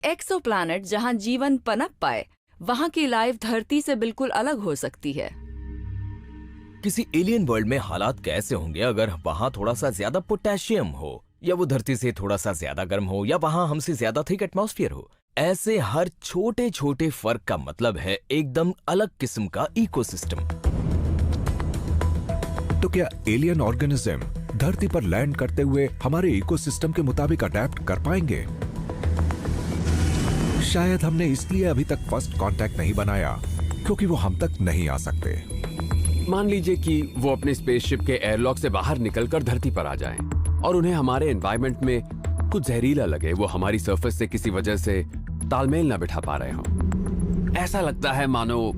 Exoplanet जहां जीवन पनप पाए, वहां की लाइफ धरती से बिल्कुल अलग हो सकती है। किसी एलियन वर्ल्ड में हालात कैसे होंगे अगर वहां थोड़ा सा ज्यादा पोटेशियम हो, या वो धरती से थोड़ा सा ज्यादा गर्म हो, या वहां हमसे ज्यादा थिक एटमॉस्फेयर हो। ऐसे हर छोटे छोटे फर्क का मतलब है एकदम अलग किस्म का इकोसिस्टम। तो क्या एलियन ऑर्गेनिज्म धरती पर लैंड करते हुए हमारे इकोसिस्टम के मुताबिक अडेप्ट कर पाएंगे? शायद हमने इसलिए अभी तक फर्स्ट कांटेक्ट नहीं बनाया क्योंकि वो हम तक नहीं आ सकते। मान लीजिए कि वो अपने स्पेसशिप के एयरलॉक से बाहर निकलकर धरती पर आ जाएं और उन्हें हमारे एनवायरनमेंट में कुछ जहरीला लगे, वो हमारी सरफेस से किसी वजह से तालमेल ना बिठा पा रहे हों। ऐसा लगता है मानो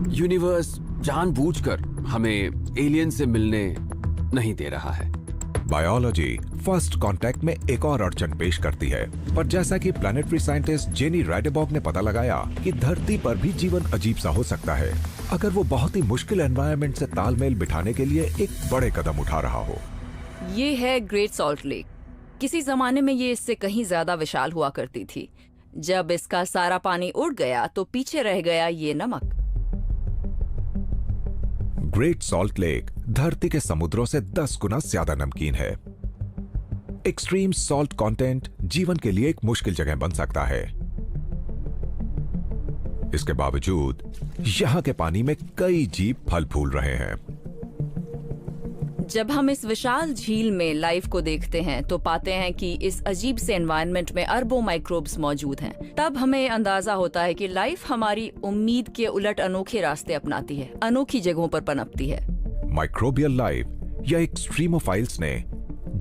यूनिवर्स जानबूझकर हमें एलियन से मिलने नहीं दे रहा है। बायोलॉजी फर्स्ट कांटेक्ट में एक और अड़चन पेश करती है, पर जैसा कि प्लैनेटरी साइंटिस्ट जेनी राइडेबॉग ने पता लगाया कि धरती पर भी जीवन अजीब सा हो सकता है अगर वो बहुत ही मुश्किल एनवायरनमेंट से तालमेल बिठाने के लिए एक बड़े कदम उठा रहा हो। ये है ग्रेट सॉल्ट लेक। किसी जमाने में ये इससे कहीं ज्यादा विशाल हुआ करती थी। जब इसका सारा पानी उड़ गया तो पीछे रह गया ये नमक। ग्रेट सॉल्ट लेक धरती के समुद्रों से 10 गुना ज्यादा नमकीन है। एक्सट्रीम सॉल्ट कंटेंट जीवन के लिए एक मुश्किल जगह बन सकता है। इसके बावजूद यहां के पानी में कई जीव फल फूल रहे हैं। जब हम इस विशाल झील में लाइफ को देखते हैं तो पाते हैं कि इस अजीब से एनवायरनमेंट में अरबों माइक्रोब्स मौजूद हैं। तब हमें अंदाजा होता है कि लाइफ हमारी उम्मीद के उलट अनोखे रास्ते अपनाती है, अनोखी जगहों पर पनपती है। माइक्रोबियल लाइफ या एक्सट्रीमोफाइल्स ने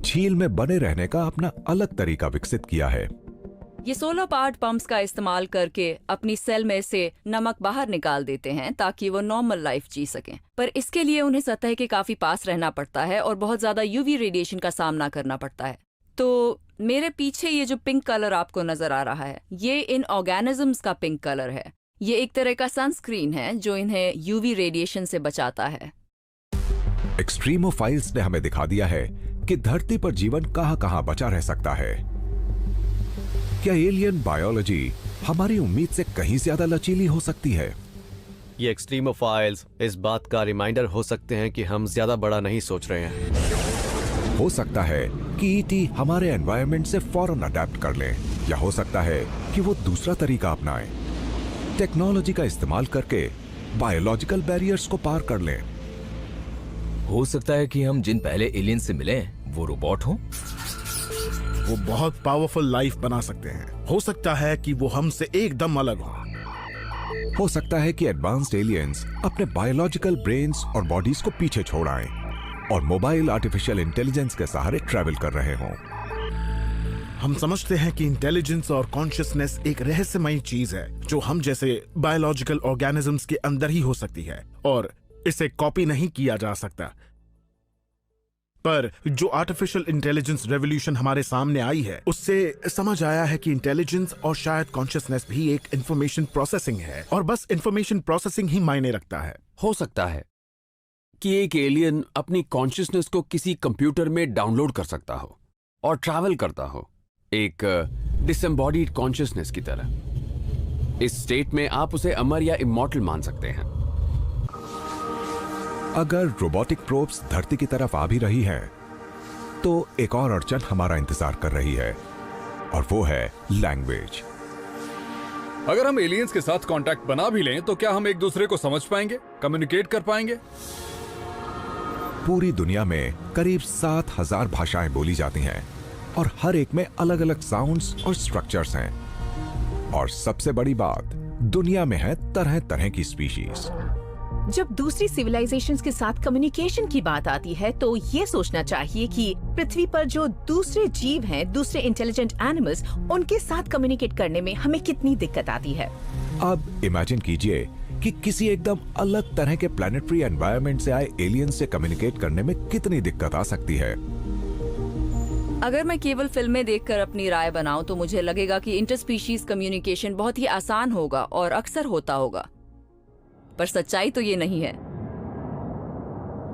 झील में बने रहने का अपना अलग तरीका विकसित किया है। ये 16 पार्ट पंप्स का इस्तेमाल करके अपनी सेल में से नमक बाहर निकाल देते हैं ताकि वो नॉर्मल लाइफ जी सकें। पर इसके लिए उन्हें सतह के काफी पास रहना पड़ता है और बहुत ज्यादा यूवी रेडिएशन का सामना करना पड़ता है। तो मेरे पीछे ये जो पिंक कलर आपको नजर आ रहा है, ये इन ऑर्गेनिजम्स का पिंक कलर है। ये एक तरह का सनस्क्रीन है जो इन्हें यूवी रेडिएशन से बचाता है। एक्सट्रीमोफाइल्स ने हमें दिखा दिया है कि धरती पर जीवन कहां-कहां बचा रह सकता है। क्या एलियन बायोलॉजी हमारी उम्मीद से कहीं ज्यादा लचीली हो सकती है? ये एक्सट्रीमोफाइल्स इस बात का रिमाइंडर हो सकते हैं कि हम ज्यादा बड़ा नहीं सोच रहे हैं। हो सकता है कि ईटी हमारे एनवायरनमेंट से फौरन अडेप्ट कर ले, या हो सकता है कि वो दूसरा तरीका अपनाएं, टेक्नोलॉजी का इस्तेमाल करके बायोलॉजिकल बैरियर्स को पार कर लें। हो सकता है कि हम जिन पहले एलियन से मिले वो रोबोट हों। वो बहुत पावरफुल लाइफ बना सकते हैं। हो सकता है कि वो हमसे एकदम अलग हो सकता है कि एडवांस्ड एलियंस अपने बायोलॉजिकल ब्रेन्स और बॉडीज को पीछे छोड़ आएं और मोबाइल आर्टिफिशियल इंटेलिजेंस के सहारे ट्रैवल कर रहे हों। हम समझते हैं कि इंटेलिजेंस और कॉन्शियसनेस एक रहस्यमयी चीज है जो हम जैसे बायोलॉजिकल ऑर्गेनिजम्स के अंदर ही हो सकती है और इसे कॉपी नहीं किया जा सकता। पर जो आर्टिफिशियल इंटेलिजेंस रेवोल्यूशन हमारे सामने आई है, उससे समझ आया है कि इंटेलिजेंस और शायद कॉन्शियसनेस भी एक इंफॉर्मेशन प्रोसेसिंग है और बस इंफॉर्मेशन प्रोसेसिंग ही मायने रखता है। हो सकता है कि एक एलियन अपनी कॉन्शियसनेस को किसी कंप्यूटर में डाउनलोड कर सकता हो और ट्रैवल करता हो, एक डिसएम्बॉडीड कॉन्शियसनेस की तरह। इस स्टेट में आप उसे अमर या इमॉर्टल मान सकते हैं। अगर रोबोटिक प्रोब्स धरती की तरफ आ भी रही हैं, तो एक और अड़चन हमारा इंतजार कर रही है और वो है लैंग्वेज। अगर हम एलियंस के साथ कांटेक्ट बना भी लें तो क्या हम एक दूसरे को समझ पाएंगे, कम्युनिकेट कर पाएंगे? पूरी दुनिया में करीब 7,000 भाषाएं बोली जाती हैं और हर एक में अलग अलग साउंड्स और स्ट्रक्चर्स हैं। और सबसे बड़ी बात, दुनिया में है तरह तरह की स्पीशीज। जब दूसरी सिविलाइजेशंस के साथ कम्युनिकेशन की बात आती है तो ये सोचना चाहिए कि पृथ्वी पर जो दूसरे जीव हैं, दूसरे इंटेलिजेंट एनिमल्स, उनके साथ कम्युनिकेट करने में हमें कितनी दिक्कत आती है। अब इमेजिन कीजिए कि किसी एकदम अलग तरह के प्लैनेटरी एनवायरनमेंट से आए एलियन से कम्युनिकेट करने में कितनी दिक्कत आ सकती है। अगर मैं केवल फिल्में देखकर अपनी राय बनाऊं तो मुझे लगेगा कि इंटरस्पीशीज कम्युनिकेशन बहुत ही आसान होगा और अक्सर होता होगा, पर सच्चाई तो ये नहीं है।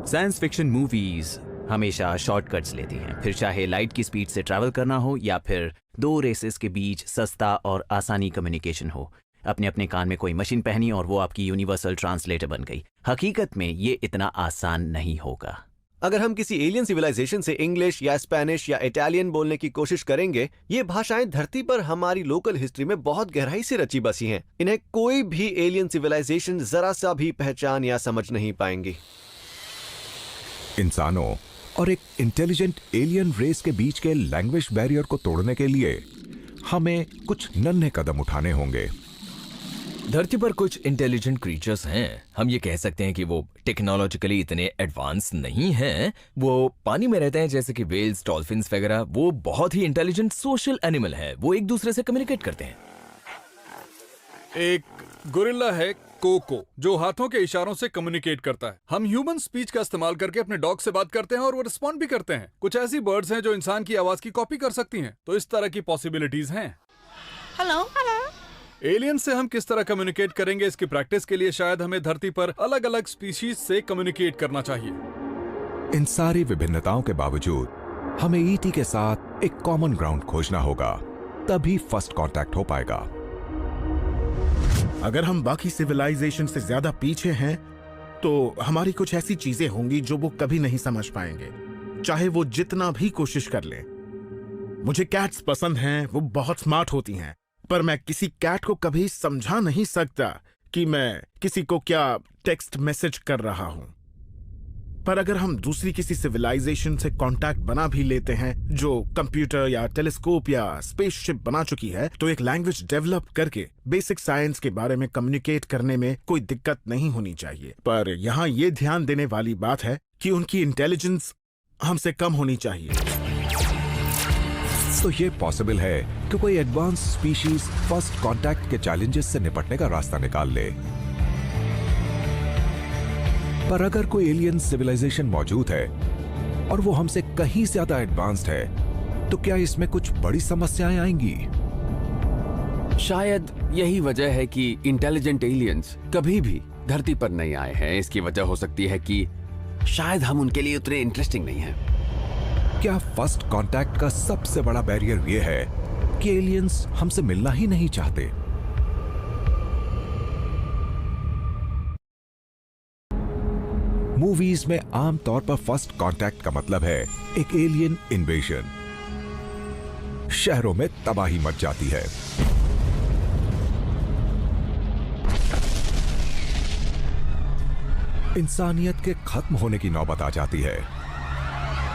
साइंस फिक्शन मूवीज हमेशा शॉर्टकट्स लेती हैं, फिर चाहे लाइट की स्पीड से ट्रैवल करना हो या फिर 2 रेसेस के बीच सस्ता और आसानी कम्युनिकेशन हो। अपने अपने कान में कोई मशीन पहनी और वो आपकी यूनिवर्सल ट्रांसलेटर बन गई। हकीकत में ये इतना आसान नहीं होगा। अगर हम किसी एलियन सिविलाइजेशन से इंग्लिश या स्पेनिश या इटालियन बोलने की कोशिश करेंगे, ये भाषाएं धरती पर हमारी लोकल हिस्ट्री में बहुत गहराई से रची बसी हैं। इन्हें कोई भी एलियन सिविलाइजेशन जरा सा भी पहचान या समझ नहीं पाएंगी। इंसानों और एक इंटेलिजेंट एलियन रेस के बीच के लैंग्वेज बैरियर को तोड़ने के लिए हमें कुछ नन्हे कदम उठाने होंगे। धरती पर कुछ इंटेलिजेंट क्रीचर्स हैं। हम ये कह सकते हैं कि वो टेक्नोलॉजिकली इतने एडवांस नहीं हैं। वो पानी में रहते हैं, जैसे कि वेल्स, डॉल्फिन्स वगैरह। वो बहुत ही इंटेलिजेंट सोशल एनिमल है। वो एक दूसरे से कम्युनिकेट करते हैं। एक गोरिल्ला है कोको, जो हाथों के इशारों से कम्युनिकेट करता है। हम ह्यूमन स्पीच का इस्तेमाल करके अपने डॉग से बात करते हैं और वो रिस्पॉन्ड भी करते हैं। कुछ ऐसी बर्ड्स हैं जो इंसान की आवाज की कॉपी कर सकती हैं। तो इस तरह की पॉसिबिलिटीज हैं। हेलो। एलियन से हम किस तरह कम्युनिकेट करेंगे, इसकी प्रैक्टिस के लिए शायद हमें धरती पर अलग अलग स्पीशीज से कम्युनिकेट करना चाहिए। इन सारी विभिन्नताओं के बावजूद हमें ईटी के साथ एक कॉमन ग्राउंड खोजना होगा, तभी फर्स्ट कांटेक्ट हो पाएगा। अगर हम बाकी सिविलाइजेशन से ज्यादा पीछे हैं तो हमारी कुछ ऐसी चीजें होंगी जो वो कभी नहीं समझ पाएंगे, चाहे वो जितना भी कोशिश कर लें। मुझे कैट्स पसंद हैं, वो बहुत स्मार्ट होती हैं, पर मैं किसी कैट को कभी समझा नहीं सकता कि मैं किसी को क्या टेक्स्ट मैसेज कर रहा हूं। पर अगर हम दूसरी किसी सिविलाइजेशन से कांटेक्ट बना भी लेते हैं जो कंप्यूटर या टेलीस्कोप या स्पेसशिप बना चुकी है, तो एक लैंग्वेज डेवलप करके बेसिक साइंस के बारे में कम्युनिकेट करने में कोई दिक्कत नहीं होनी चाहिए। पर यहाँ ये ध्यान देने वाली बात है कि उनकी इंटेलिजेंस हमसे कम होनी चाहिए। तो ये पॉसिबल है कि कोई एडवांस स्पीशीज फर्स्ट कांटेक्ट के चैलेंजेस से निपटने का रास्ता निकाल ले। पर अगर कोई एलियन सिविलाइजेशन मौजूद है और वो हमसे कहीं ज्यादा एडवांस्ड है, तो क्या इसमें कुछ बड़ी समस्याएं आएंगी? शायद यही वजह है कि इंटेलिजेंट एलियंस कभी भी धरती पर नहीं आए हैं। इसकी वजह हो सकती है कि शायद हम उनके लिए उतने इंटरेस्टिंग नहीं हैं। क्या फर्स्ट कांटेक्ट का सबसे बड़ा बैरियर यह है कि एलियंस हमसे मिलना ही नहीं चाहते? मूवीज में आमतौर पर फर्स्ट कांटेक्ट का मतलब है एक एलियन इन्वेजन। शहरों में तबाही मच जाती है, इंसानियत के खत्म होने की नौबत आ जाती है।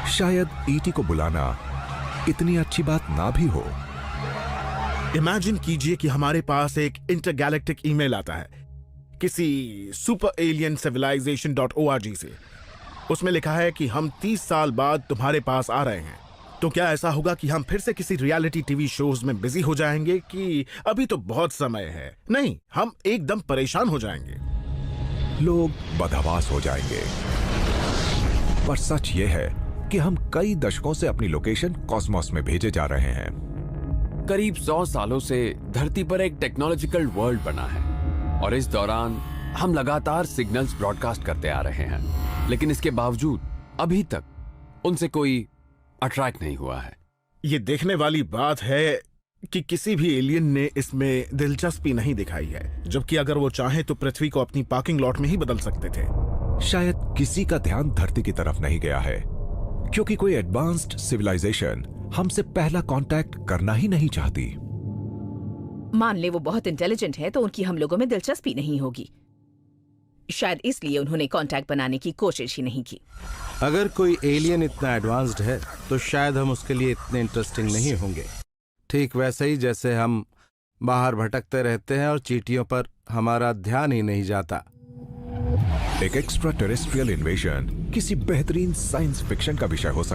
शायद ईटी को बुलाना इतनी अच्छी बात ना भी हो। इमेजिन कीजिए कि हमारे पास एक इंटरगैलेक्टिक ईमेल आता है किसी सुपर एलियन civilization.org से। उसमें लिखा है कि हम 30 साल बाद तुम्हारे पास आ रहे हैं। तो क्या ऐसा होगा कि हम फिर से किसी रियलिटी टीवी शोज में बिजी हो जाएंगे कि अभी तो बहुत समय है? नहीं, हम एकदम परेशान हो जाएंगे। लोग बदहवास हो जाएंगे। पर सच यह है कि हम कई दशकों से अपनी लोकेशन कॉस्मोस में भेजे जा रहे हैं। करीब 100 सालों से धरती पर एक टेक्नोलॉजिकल वर्ल्ड बना है और इस दौरान हम लगातार सिग्नल्स ब्रॉडकास्ट करते आ रहे हैं, लेकिन इसके बावजूद अभी तक उनसे कोई अट्रैक्ट नहीं हुआ है। ये देखने वाली बात है कि किसी भी एलियन ने इसमें दिलचस्पी नहीं दिखाई है, जबकि अगर वो चाहे तो पृथ्वी को अपनी पार्किंग लॉट में ही बदल सकते थे। शायद किसी का ध्यान धरती की तरफ नहीं गया है क्योंकि कोई एडवांस्ड सिविलाइजेशन हमसे पहला कांटेक्ट करना ही नहीं चाहती। मान ले वो बहुत इंटेलिजेंट है तो उनकी हम लोगों में दिलचस्पी नहीं होगी। शायद इसलिए उन्होंने कांटेक्ट बनाने की कोशिश ही नहीं की। अगर कोई एलियन इतना एडवांस्ड है तो शायद हम उसके लिए इतने इंटरेस्टिंग नहीं होंगे। ठीक वैसे ही जैसे हम बाहर भटकते रहते हैं और चींटियों पर हमारा ध्यान ही नहीं जाता। एक एक्स्ट्रा टेरेस्ट्रियल इन्वेजन किसी बेहतरीन साइंस फिक्शन का विषय हो सकता है।